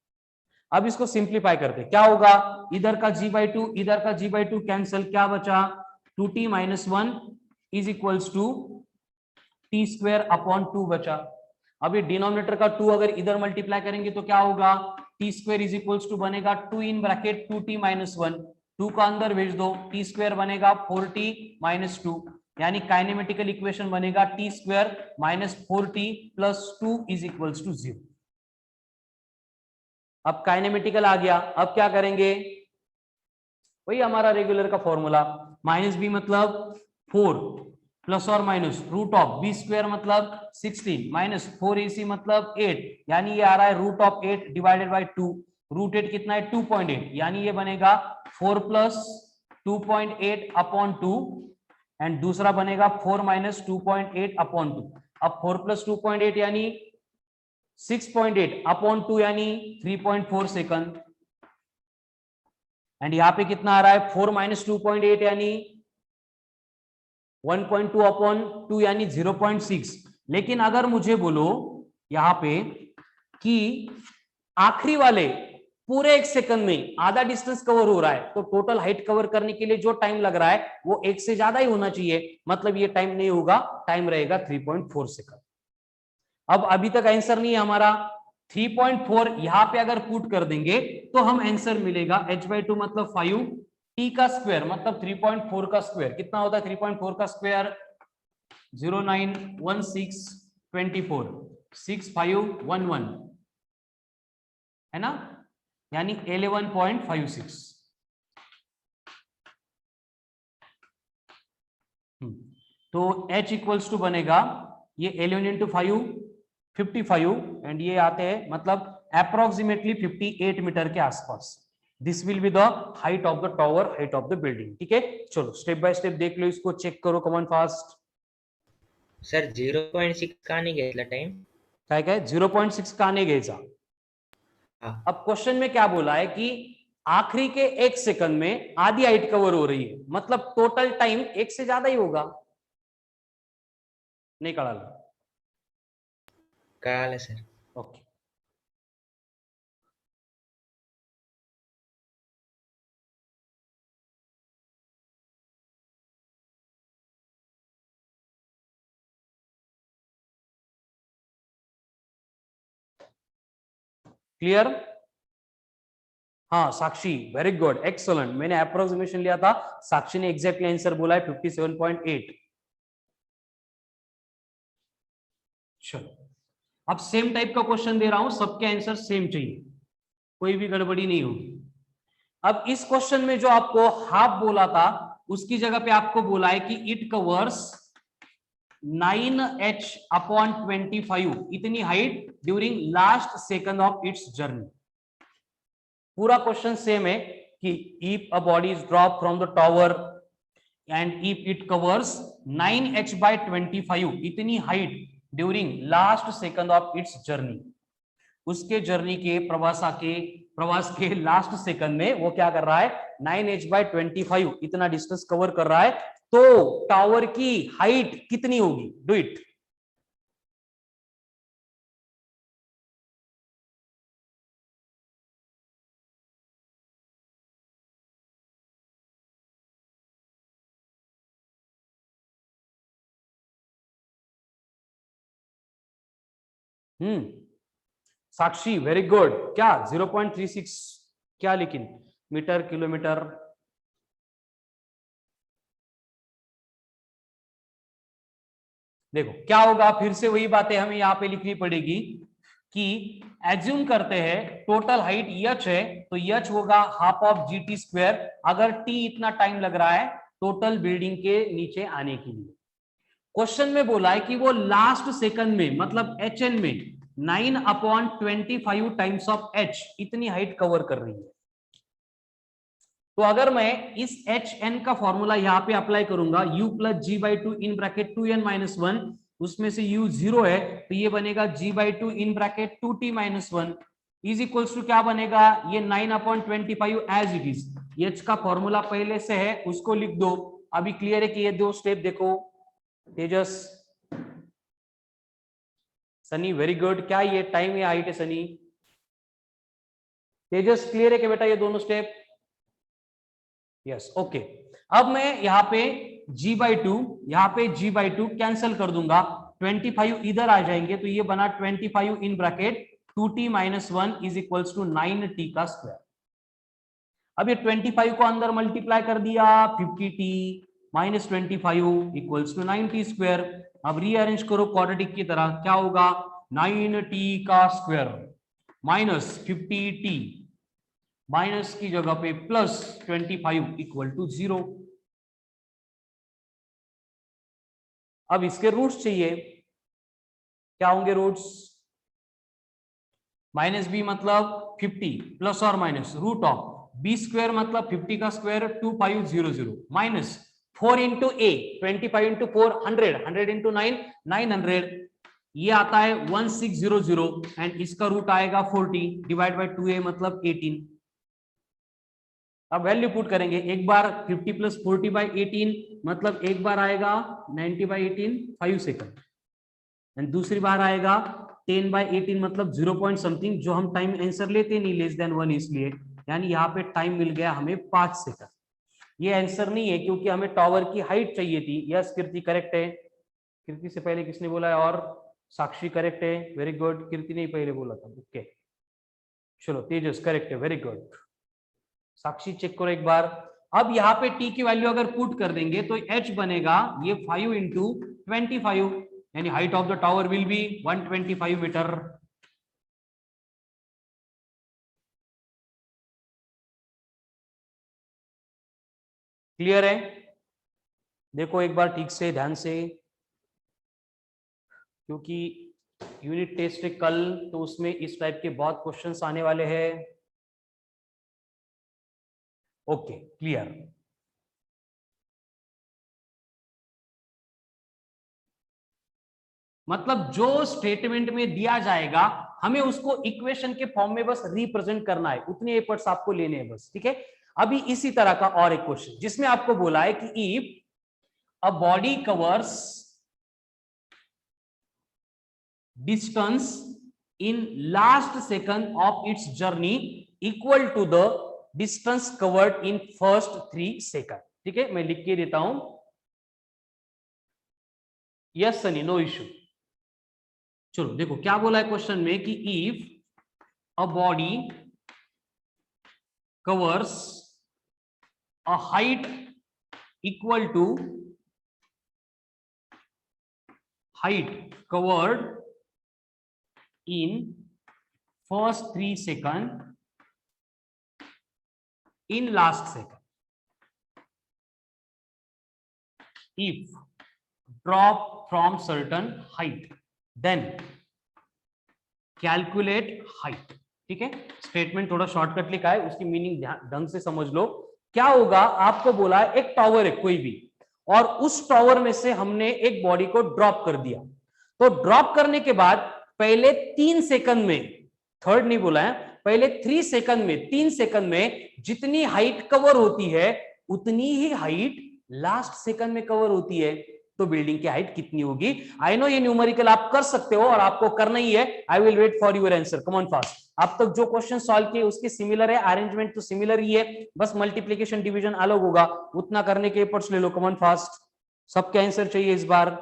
अब इसको सिंप्लीफाई करते, क्या होगा, इधर का g/2 इधर का g/2 कैंसिल, क्या बचा, 2t-1 is equals to t square upon 2 बचा। अब ये डिनोमिनेटर का 2 अगर इधर मल्टीप्लाई करेंगे तो क्या होगा, t square is equals to बनेगा 2 इन ब्रैकेट 2t-1, 2 का अंदर भेज दो, t स्क्वायर बनेगा 4t-2, यानी काइनेमेटिकल इक्वेशन बनेगा t square minus 4t plus 2 is equals to 0। अब काइनेमेटिकल आ गया, अब क्या करेंगे, वही हमारा रेगुलर का फॉर्मूला, माइनस बी मतलब 4 प्लस और minus root of b square मतलब 16 माइनस 4ac मतलब 8, यानी ये आ रहा है root of 8 divided by 2, root 8 कितना है 2.8, यानी ये बनेगा 4 प्लस 2.8 अपॉन 2, एंड दूसरा बनेगा 4 माइनस 2.8 अपॉन 2। अब 4 प्लस 2.8 यानी 6.8 अपॉन 2 यानी 3.4 सेकंड, एंड यहां पे कितना आ रहा है 4 माइनस 2.8 यानी 1.2 अपॉन 2 यानी 0.6। लेकिन अगर मुझे बोलो यहां पे कि आखिरी वाले पूरे 1 सेकंड में आधा डिस्टेंस कवर हो रहा है, तो टोटल हाइट कवर करने के लिए जो टाइम लग रहा है वो 1 से ज्यादा ही होना चाहिए, मतलब ये टाइम नहीं होगा, टाइम रहेगा 3.4 सेकंड। अब अभी तक आंसर नहीं है हमारा, 3.4 यहां पे अगर पुट कर देंगे तो हम आंसर मिलेगा h/2 मतलब 5, t का स्क्वायर मतलब 3.4 का स्क्वायर कितना होता है, 3.4 का स्क्वायर 091624 6511 है ना, यानी 11.56। तो h इक्वल्स टू बनेगा ये 11 इंटू 5 55, एंड ये आते हैं मतलब अप्रोक्सीमेटली 58 मीटर के आसपास। This will be the height of the tower, height of the building. ठीक है, चलो स्टेप बाय स्टेप देख लो, इसको चेक करो, कमॉन फास्ट। सर 0.6 का नाही घेतला टाइम, काय काय 0.6 का नाही घ्यायचा। हाँ। अब क्वेश्चन में क्या बोला है कि आखिरी के 1 सेकंड में आधी हाइट कवर हो रही है, मतलब टोटल टाइम 1 से ज्यादा ही होगा। नहीं कळालं, कळालं सर। ओके। क्लियर, हाँ साक्षी वेरी गुड एक्सलेंट, मैंने अप्रोक्सीमेशन लिया था, साक्षी ने एग्जैक्टली आंसर बोला है 57.8। चलो अब सेम टाइप का क्वेश्चन दे रहा हूं, सबके आंसर सेम चाहिए, कोई भी गड़बड़ी नहीं होगी। अब इस क्वेश्चन में जो आपको हाफ बोला था उसकी जगह पे आपको बोला है कि इट कवर्स 9h अपॉन 25, इतनी height during last second of its journey. पूरा क्वेश्चन सेम है कि if a body is drop from the tower and if it covers 9h by 25, इतनी height during last second of its journey, उसके journey के प्रवास के last second में वो क्या कर रहा है 9h by 25 इतना डिस्टेंस कवर कर रहा है, तो टावर की हाइट कितनी होगी, do it. Sakshi very good, क्या 0.36 क्या, लेकिन मीटर किलोमीटर, देखो क्या होगा, फिर से वही बातें हमें यहाँ पे लिखनी पड़ेगी कि एज्यूम करते हैं टोटल हाइट h है, तो h होगा हाफ ऑफ gt स्क्वायर, अगर t इतना टाइम लग रहा है टोटल बिल्डिंग के नीचे आने के लिए। क्वेश्चन में बोला है कि वो लास्ट सेकंड में मतलब hn में 9/25 टाइम्स ऑफ h इतनी हाइट कवर कर रही है। तो अगर मैं इस hn का फॉर्मूला यहां पे अप्लाई करूंगा u plus g/2 in bracket 2n-1, उसमें से u 0 है, तो ये बनेगा g/2 in bracket 2t - 1 is equals to क्या बनेगा, ये 9/25 एज इट इज। h का फॉर्मूला पहले से है, उसको लिख दो। अभी क्लियर है कि ये दो स्टेप देखो। तेजस, सनी वेरी गुड। क्या ये टाइम या हाइट है सनी? तेजस क्लियर है कि बेटा ये दोनों स्टेप? Yes, okay. अब मैं यहाँ पे g/2, यहाँ पे g/2 कैंसिल कर दूंगा, 25 इधर आ जाएंगे, तो ये बना 25 in bracket 2t - 1 is equals to 9t का स्क्वायर। अब ये 25 को अंदर मल्टीप्लाई कर दिया, 50t - 25 equals to 9t square. अब रीअरेंज करो क्वाड्रेटिक की तरह, क्या होगा, 9t का स्क्वायर माइनस 50t माइनस की जगह पे प्लस 25 इक्वल टू 0। अब इसके रूट्स चाहिए, क्या होंगे रूट्स? -b मतलब 50 प्लस और minus root of b square मतलब 50 का square 2500 minus 4 into a 25 into 4 100 100 into 9 900, ये आता है 1600 एंड इसका रूट आएगा 40 डिवाइड बाय 2a मतलब 18। अब वैल्यू पुट करेंगे, एक बार 50 प्लस 40/18 मतलब एक बार आएगा 90/18 5 सेकंड, एंड दूसरी बार आएगा 10/18 मतलब 0 पॉइंट समथिंग, जो हम टाइम आंसर लेते नहीं लेस देन 1 इसलिए, यानी यहाँ पे टाइम मिल गया हमें 5 सेकंड। ये आंसर नहीं है क्योंकि हमें टावर की हाइट चाहिए थी। यस कीर्ति करेक्ट है। कीर्ति से पहले किसने बोला है? और साक्षी करेक्ट है, वेरी गुड। कीर्ति ने पहले बोला था, ओके चलो। तेजस करेक्ट है, वेरी गुड। साक्षी चेक करो एक बार। अब यहाँ पे t की वैल्यू अगर पुट कर देंगे तो h बनेगा ये 5 इंटू 25, यानी height of the tower will be 125 metre. Clear है? देखो एक बार ठीक से ध्यान से, क्योंकि यूनिट टेस्ट है कल, तो उसमें इस टाइप के बहुत क्वेश्चंस आने वाले हैं। Okay clear. मतलब जो स्टेटमेंट में दिया जाएगा हमें उसको इक्वेशन के फॉर्म में बस रिप्रेजेंट करना है, उतने एफर्ट्स आपको लेने हैं बस, ठीक है। अभी इसी तरह का और एक क्वेश्चन जिसमें आपको बोला है कि if a body covers distance in last second of its journey equal to the distance covered in first 3 second, ठीक है। मैं लिख के देता हूं। Yes Sunny, no issue. चलो देखो क्या बोला है क्वेश्चन में कि if a body covers a height equal to height covered in first 3 second in last second, if drop from certain height then calculate height, ठीक है। स्टेटमेंट थोड़ा शॉर्टकट लिखा है, उसकी मीनिंग ढंग से समझ लो। क्या होगा, आपको बोला है एक टावर है कोई भी, और उस टावर में से हमने एक बॉडी को ड्रॉप कर दिया। तो ड्रॉप करने के बाद पहले 3 सेकंड में, थर्ड नहीं बोला है, पहले 3 सेकंड में, 3 सेकंड में जितनी हाइट कवर होती है उतनी ही हाइट लास्ट सेकंड में कवर होती है। तो बिल्डिंग की हाइट कितनी होगी? आई नो ये न्यूमेरिकल आप कर सकते हो और आपको करना ही है। I will wait for your answer, come on fast. अब तक जो क्वेश्चन सॉल्व किए उसके सिमिलर है, अरेंजमेंट तो सिमिलर ही है, बस मल्टीप्लीकेशन डिवीजन अलग होगा। उतना करने के एफर्ट्स ले लो, कम ऑन फास्ट। सबके आंसर चाहिए इस बार।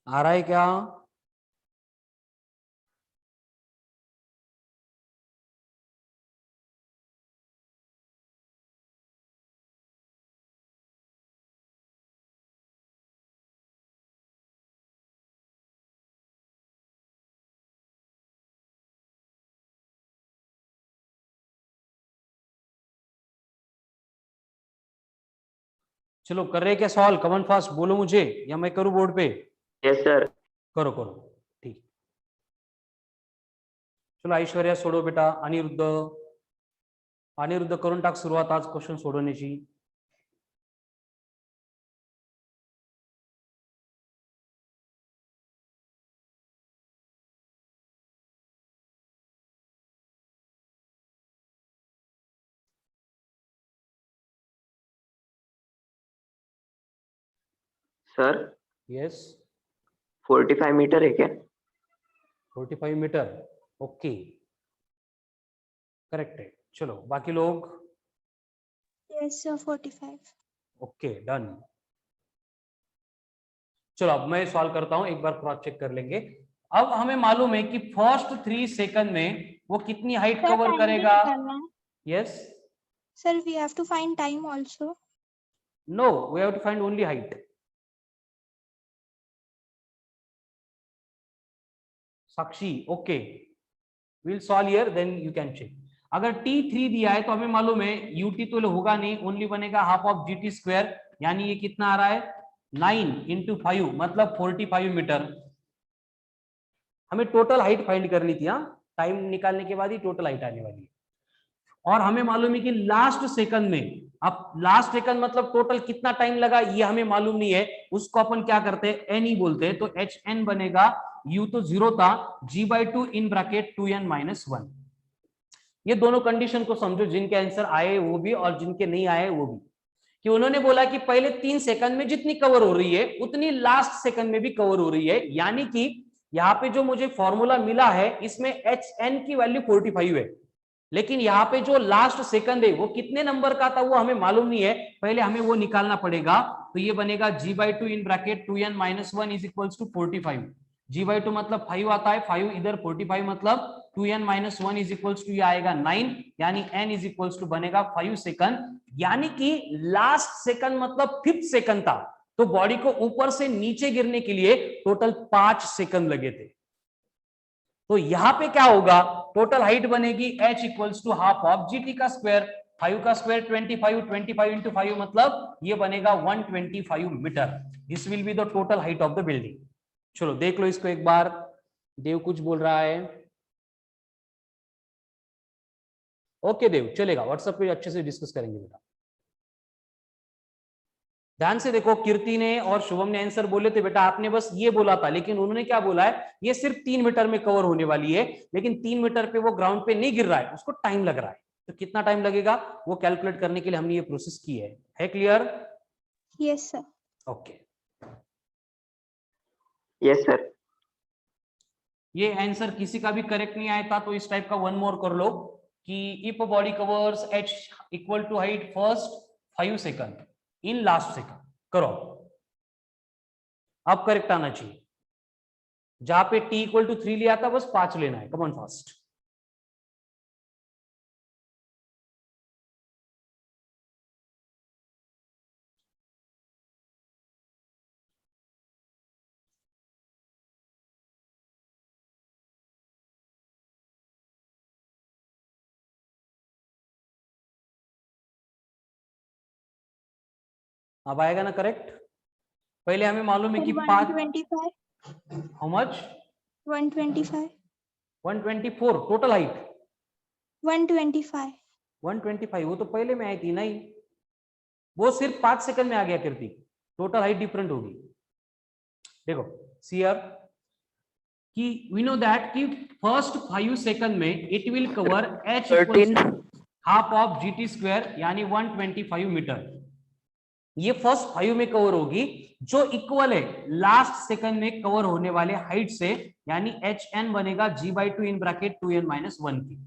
आ रहा है क्या? चलो कर रहे क्या सॉल्व? कमन फास्ट बोलो मुझे, या मैं करूं बोर्ड पे? Yes sir. करो करो, ठीक. चलो ऐश्वर्या सोडव बेटा. अनिरुद्ध करून टाक सुरुवात आज क्वेश्चन सोडवण्याची. Sir yes. 45 मीटर है क्या? 45 मीटर. ओके, करेक्ट है. चलो बाकी लोग. Yes, sir, 45. Okay done. चलो अब मैं सॉल्व करता हूं, एक बार क्रॉस चेक कर लेंगे. अब हमें मालूम है कि फर्स्ट 3 सेकंड में वो कितनी हाइट Sir, कवर time भी करेगा. निकालना है. Yes. Sir, we have to find time also. No, we have to find only height. Sakshi okay, will solve here then you can check. अगर t3 दिया है तो हमें मालूम है ut तो होगा नहीं, ओनली बनेगा हाफ ऑफ gt स्क्वायर. यानी ये कितना आ रहा है? 9 इंटू 5 मतलब 45 मीटर. हमें टोटल हाइट फाइंड करनी थी. टाइम निकालने के बाद ही टोटल हाइट आने वाली है. और हमें मालूम है कि लास्ट सेकंड में, अब लास्ट सेकंड मतलब टोटल कितना टाइम लगा ये हमें मालूम नहीं है. उसको अपन क्या करते हैं? एन ही बोलते हैं. तो एच एन बनेगा, u तो 0 था, g/2 इन ब्रैकेट 2n - 1. ये दोनों कंडीशन को समझो, जिनके आंसर आए वो भी और जिनके नहीं आए वो भी. कि उन्होंने बोला कि पहले 3 सेकंड में जितनी कवर हो रही है उतनी लास्ट सेकंड में भी कवर हो रही है. यानी कि यहाँ पे जो मुझे फॉर्मूला मिला है इसमें एच एन की वैल्यू 45 है, लेकिन यहाँ पे जो लास्ट सेकंड है वो कितने नंबर का था वो हमें मालूम नहीं है. पहले हमें वो निकालना पड़ेगा. तो ये बनेगा g/2 in bracket 2n - 1 is equals to 45. g/2 मतलब 5 आता है, 5 इधर 45 मतलब 2n - 1 इज इक्वल्स टू ये आएगा 9. यानी n इज इक्वल्स टू बनेगा 5 सेकंड. यानी कि लास्ट सेकंड मतलब 5th सेकंड था, तो बॉडी को ऊपर से नीचे गिरने के लिए टोटल 5 सेकंड लगे थे. तो यहां पे क्या होगा? टोटल हाइट बनेगी h equals to half of gt का स्क्वायर. 5 का स्क्वायर 25, 25 इंटू 5 मतलब ये बनेगा 125 metre. This will be the total height of the building. चलो देख लो इसको एक बार. देव कुछ बोल रहा है. ओके देव, चलेगा. व्हाट्सएप पे अच्छे से डिस्कस करेंगे बेटा. ध्यान से देखो, कीर्ति ने और शुभम ने आंसर बोले थे बेटा. आपने बस ये बोला था, लेकिन उन्होंने क्या बोला है? ये सिर्फ 3 मीटर में कवर होने वाली है, लेकिन 3 मीटर पे वो ग्राउंड पे नहीं गिर रहा है, उसको टाइम लग रहा है. तो कितना टाइम लगेगा वो कैलकुलेट करने के लिए हमने ये प्रोसेस की है clear? Yes, sir. Okay. Yes sir. ये आंसर किसी का भी करेक्ट नहीं आया था तो इस टाइप का वन मोर कर लो कि if body covers h equal to height first 5 second in last second. करो, अब करेक्ट आना चाहिए. जहां पे t इक्वल टू 3 लिया था बस 5 लेना है. कम ऑन फास्ट. अब आएगा ना करेक्ट? पहले हमें मालूम है Sir, कि 5. 125. How much? 125. 124 total height. 125. 125 वो तो पहले में आई थी नहीं, वो सिर्फ 5 सेकंड में आ गया कीर्ति. टोटल हाइट डिफरेंट होगी. देखो सीयर कि वी नो दैट कि फर्स्ट 5 सेकंड में it will cover h 13. Half of gt square यानी 125 मीटर. ये फर्स्ट 5 में कवर होगी जो इक्वल है लास्ट सेकंड में कवर होने वाले हाइट से. यानी hn बनेगा g/2 इन ब्रैकेट 2n - 1 की.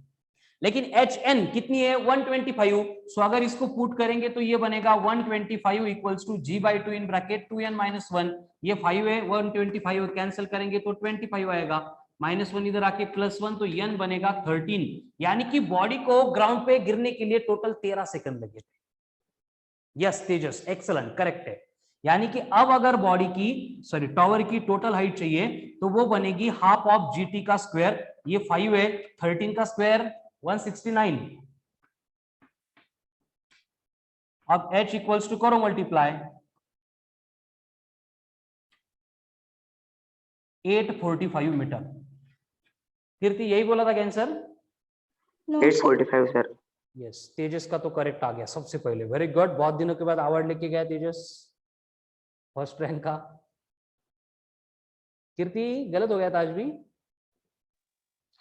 लेकिन hn कितनी है? 125. सो अगर इसको पुट करेंगे तो ये बनेगा 125 equals to g/2 in bracket 2n - 1. ये 5 है, 125 कैंसिल करेंगे तो 25 आएगा. -1 इधर आके +1 तो n बनेगा 13. यानी कि बॉडी को ग्राउंड पे गिरने के लिए टोटल 13 सेकंड लगे थे. यस तेजस, एक्सलेंट, करेक्ट है. यानी कि अब अगर बॉडी की टावर की टोटल हाइट चाहिए तो वो बनेगी हाफ ऑफ gt का स्क्वायर. ये 5 है, 13 का स्क्वायर 169 अब h इक्वल्स टू करो मल्टीप्लाई 845 मीटर। कीर्ति यही बोला था answer? No, sir. 845 sir. Yes, Tejas का तो करेक्ट आ गया सबसे पहले। वेरी गुड, बहुत दिनों के बाद अवार्ड लेके गया तेजस, फर्स्ट रैंक का। कीर्ति गलत हो गया था आज भी?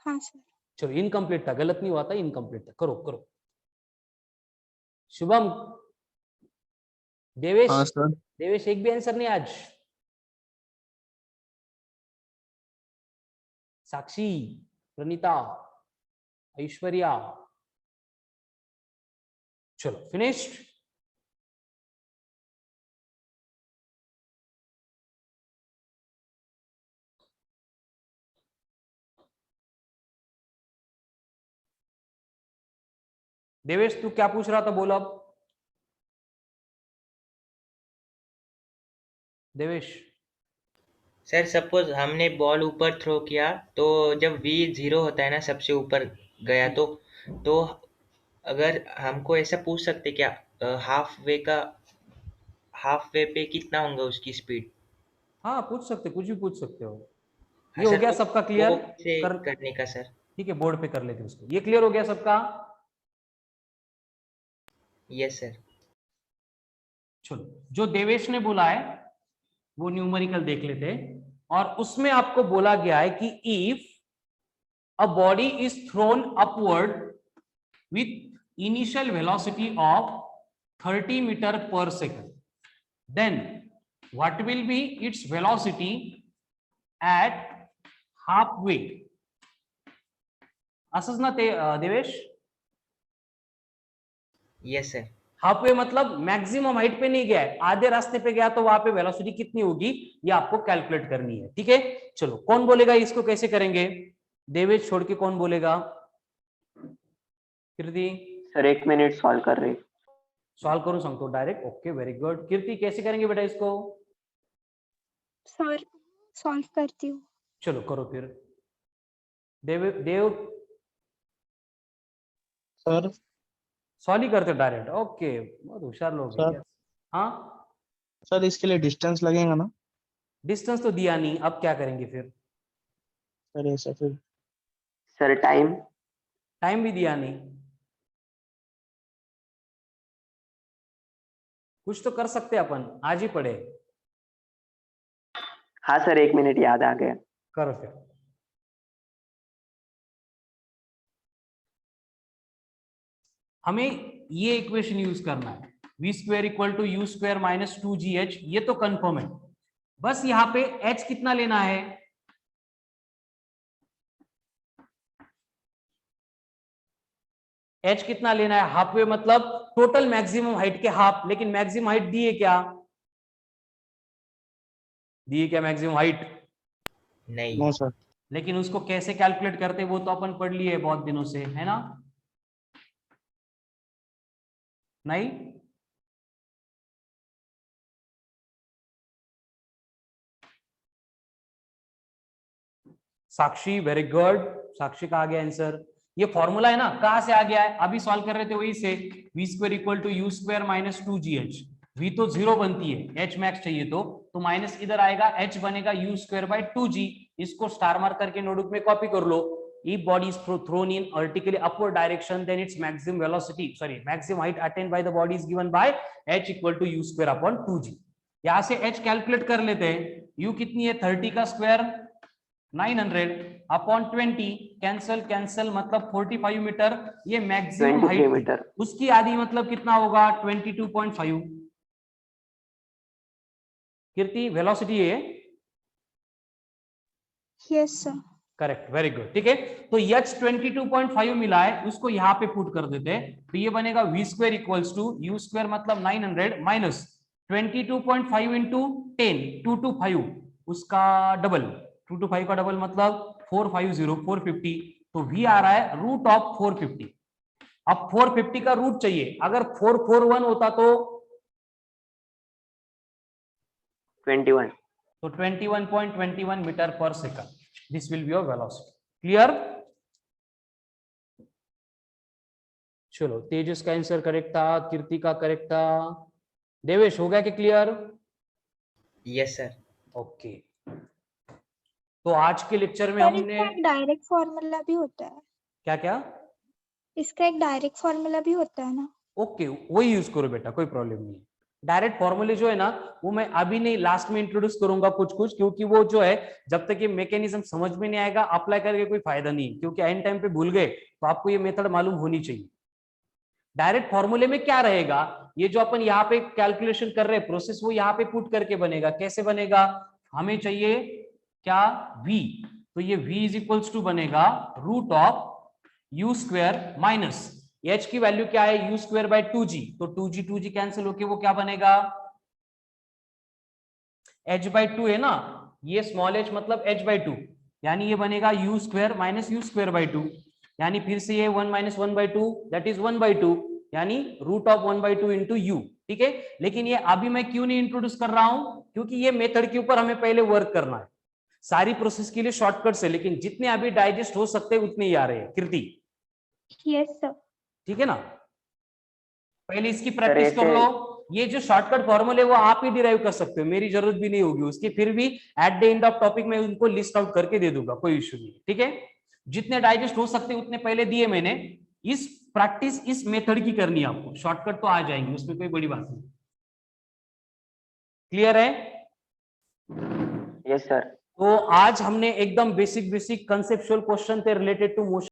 हाँ सर। चलो इनकम्प्लीट था, गलत नहीं हुआ था, इनकम्प्लीट था। करो करो। शुभम, देवेश, हाँ सर। देवेश एक भी आंसर नहीं आज। साक्षी, प्रणीता, ऐश्वर्या, चलो फिनिश्ड। देवेश तू क्या पूछ रहा था, बोलो अब। देवेश, सर सपोज हमने बॉल ऊपर थ्रो किया तो जब v 0 होता है ना, सबसे ऊपर गया तो अगर हमको ऐसा पूछ सकते क्या, हाफ वे पे कितना होगा उसकी स्पीड? हाँ पूछ सकते, कुछ भी पूछ सकते हो। हाँ ये हो सर, गया तो सबका क्लियर? वो कैसे कर, करने का सर? ठीक है बोर्ड पे कर लेते हैं उसको। ये क्लियर हो गया सबका? Yes sir. चलो जो देवेश ने बोला है वो न्यूमेरिकल देख लेते हैं। और उसमें आपको बोला गया है कि if a body is thrown upward with initial velocity of 30 metre पर second, then what will be its velocity at half way. असंच ना ते देवेश? Yes sir. हाफ वे मतलब मैक्सिमम हाइट पे नहीं गया है, आधे रास्ते पे गया, तो वहां पे वेलोसिटी कितनी होगी ये आपको कैलकुलेट करनी है। ठीक है, चलो कौन बोलेगा इसको कैसे करेंगे? देवेश छोड़ के कौन बोलेगा? कीर्ति? सर 1 मिनट सॉल्व कर रही। सॉल्व करूं सांगतो direct. Okay very good. Kirti कैसे करेंगे बेटा इसको? सर सॉल्व करती हूँ। चलो करो फिर। देव सर सॉल्व ही करते डायरेक्ट? ओके, बहुत होशियार लोग हैं। सर हाँ सर इसके लिए डिस्टेंस लगेगा ना? डिस्टेंस तो दिया नहीं, अब क्या करेंगे फिर? सर ऐसा फिर सर टाइम। टाइम भी दिया नहीं। कुछ तो कर सकते अपन, आज ही पढ़े। हाँ सर 1 मिनट याद आ गया। करो फिर। हमें ये इक्वेशन यूज करना है, v square equal to u square minus 2gh। ये तो कंफर्म है, बस यहां पे h कितना लेना है? h कितना लेना है? हाफ वे मतलब टोटल मैक्सिमम हाइट के हाफ। लेकिन मैक्सिमम हाइट दी है क्या? दी है क्या मैक्सिमम हाइट? नहीं। No sir. लेकिन उसको कैसे कैलकुलेट करते वो तो अपन पढ़ लिए बहुत दिनों से, है ना? नहीं? साक्षी वेरी गुड। साक्षी का आ गया आंसर। ये फॉर्मूला है ना, कहां से आ गया है? अभी सॉल्व कर रहे थे वही से, v square equal to u square minus 2gh। V तो 0 बनती है, h मैक्स चाहिए तो माइनस इधर आएगा, h बनेगा u स्क्वायर बाय 2g। इसको स्टार मार्क करके नोटबुक में कॉपी कर लो। If body is thrown in vertically upward direction, then its maximum velocity, maximum height attained by the body is given by h equal to u square upon 2g। यहां से h calculate कर लेते हैं। u कितनी है? 30 का square 900 upon 20, cancel cancel मतलब 45 metre. ये मैक्सिमम 23 हाइट मीटर। उसकी आधी मतलब कितना होगा? 22.5। कीर्ति वेलोसिटी है? Yes sir. Correct, very good. ठीक है, तो h 22.5 मिला है, उसको यहां पे पुट कर देते हैं। तो ये बनेगा v square equals to u square मतलब 900 माइनस 22.5 इंटू 10, 225 उसका डबल, 225 का डबल मतलब 450, 450। तो v आ रहा है रूट ऑफ 450। अब 450 का रूट चाहिए, अगर 441 होता तो 21। तो 21.21 मीटर पर second, this will be your velocity. Clear? चलो तेजस का आंसर करेक्ट था, कीर्ति का करेक्ट था। देवेश हो गया कि क्लियर? Yes sir. ओके, तो आज के लेक्चर में सर हमने इसका एक डायरेक्ट फॉर्मूला भी होता है। क्या क्या? इसका एक डायरेक्ट फॉर्मूला भी होता है ना? ओके, वही यूज करो बेटा, कोई प्रॉब्लम नहीं है। डायरेक्ट फॉर्मूले जो है ना वो मैं अभी नहीं, लास्ट में इंट्रोड्यूस करूंगा कुछ कुछ, क्योंकि वो जो है जब तक ये मैकेनिज्म समझ में नहीं आएगा अप्लाई करके कोई फायदा नहीं, क्योंकि एंड टाइम पे भूल गए तो आपको ये मेथड मालूम होनी चाहिए। डायरेक्ट फॉर्मूले में क्या रहेगा, ये जो अपन यहाँ पे कैलकुलेशन कर रहे हैं प्रोसेस, वो यहाँ पे पुट करके बनेगा। कैसे बनेगा? हमें चाहिए क्या? v, तो ये v इज इक्वल्स टू बनेगा root of u square minus h की वैल्यू क्या है, यू स्क्वायर बाय 2g, तो 2g कैंसिल होके वो क्या बनेगा? h बाई 2 है ना, ये स्मॉल h मतलब h बाई 2, यानी ये बनेगा u square minus u square by 2, यानी फिर से ये 1 minus 1 by 2 that is 1 by 2, यानी root of 1 by 2 into u. ठीक है, लेकिन ये अभी मैं क्यों नहीं इंट्रोड्यूस कर रहा हूं, क्योंकि ये मेथड के ऊपर हमें पहले वर्क करना है। सारी प्रोसेस के लिए शॉर्टकट से, लेकिन जितने अभी डाइजेस्ट हो सकते हैं उतने ही आ रहे हैं। कीर्ति यस सर। ठीक है ना, पहले इसकी प्रैक्टिस कर ऐसे- लो। ये जो शॉर्टकट फॉर्मूले वो आप ही डिराइव कर सकते हो, मेरी जरूरत भी नहीं होगी उसकी, फिर भी at the end of topic में उनको लिस्ट आउट करके दे दूंगा, कोई इश्यू नहीं। ठीक है, जितने डाइजेस्ट हो सकते उतने पहले दिए मैंने। इस प्रैक्टिस इस मेथड की करनी है आपको, शॉर्टकट तो आ जाएंगे, उसमें कोई बड़ी बात नहीं। क्लियर है? Yes sir. तो आज हमने एकदम बेसिक बेसिक कंसेप्चुअल क्वेश्चन थे रिलेटेड टू मोशन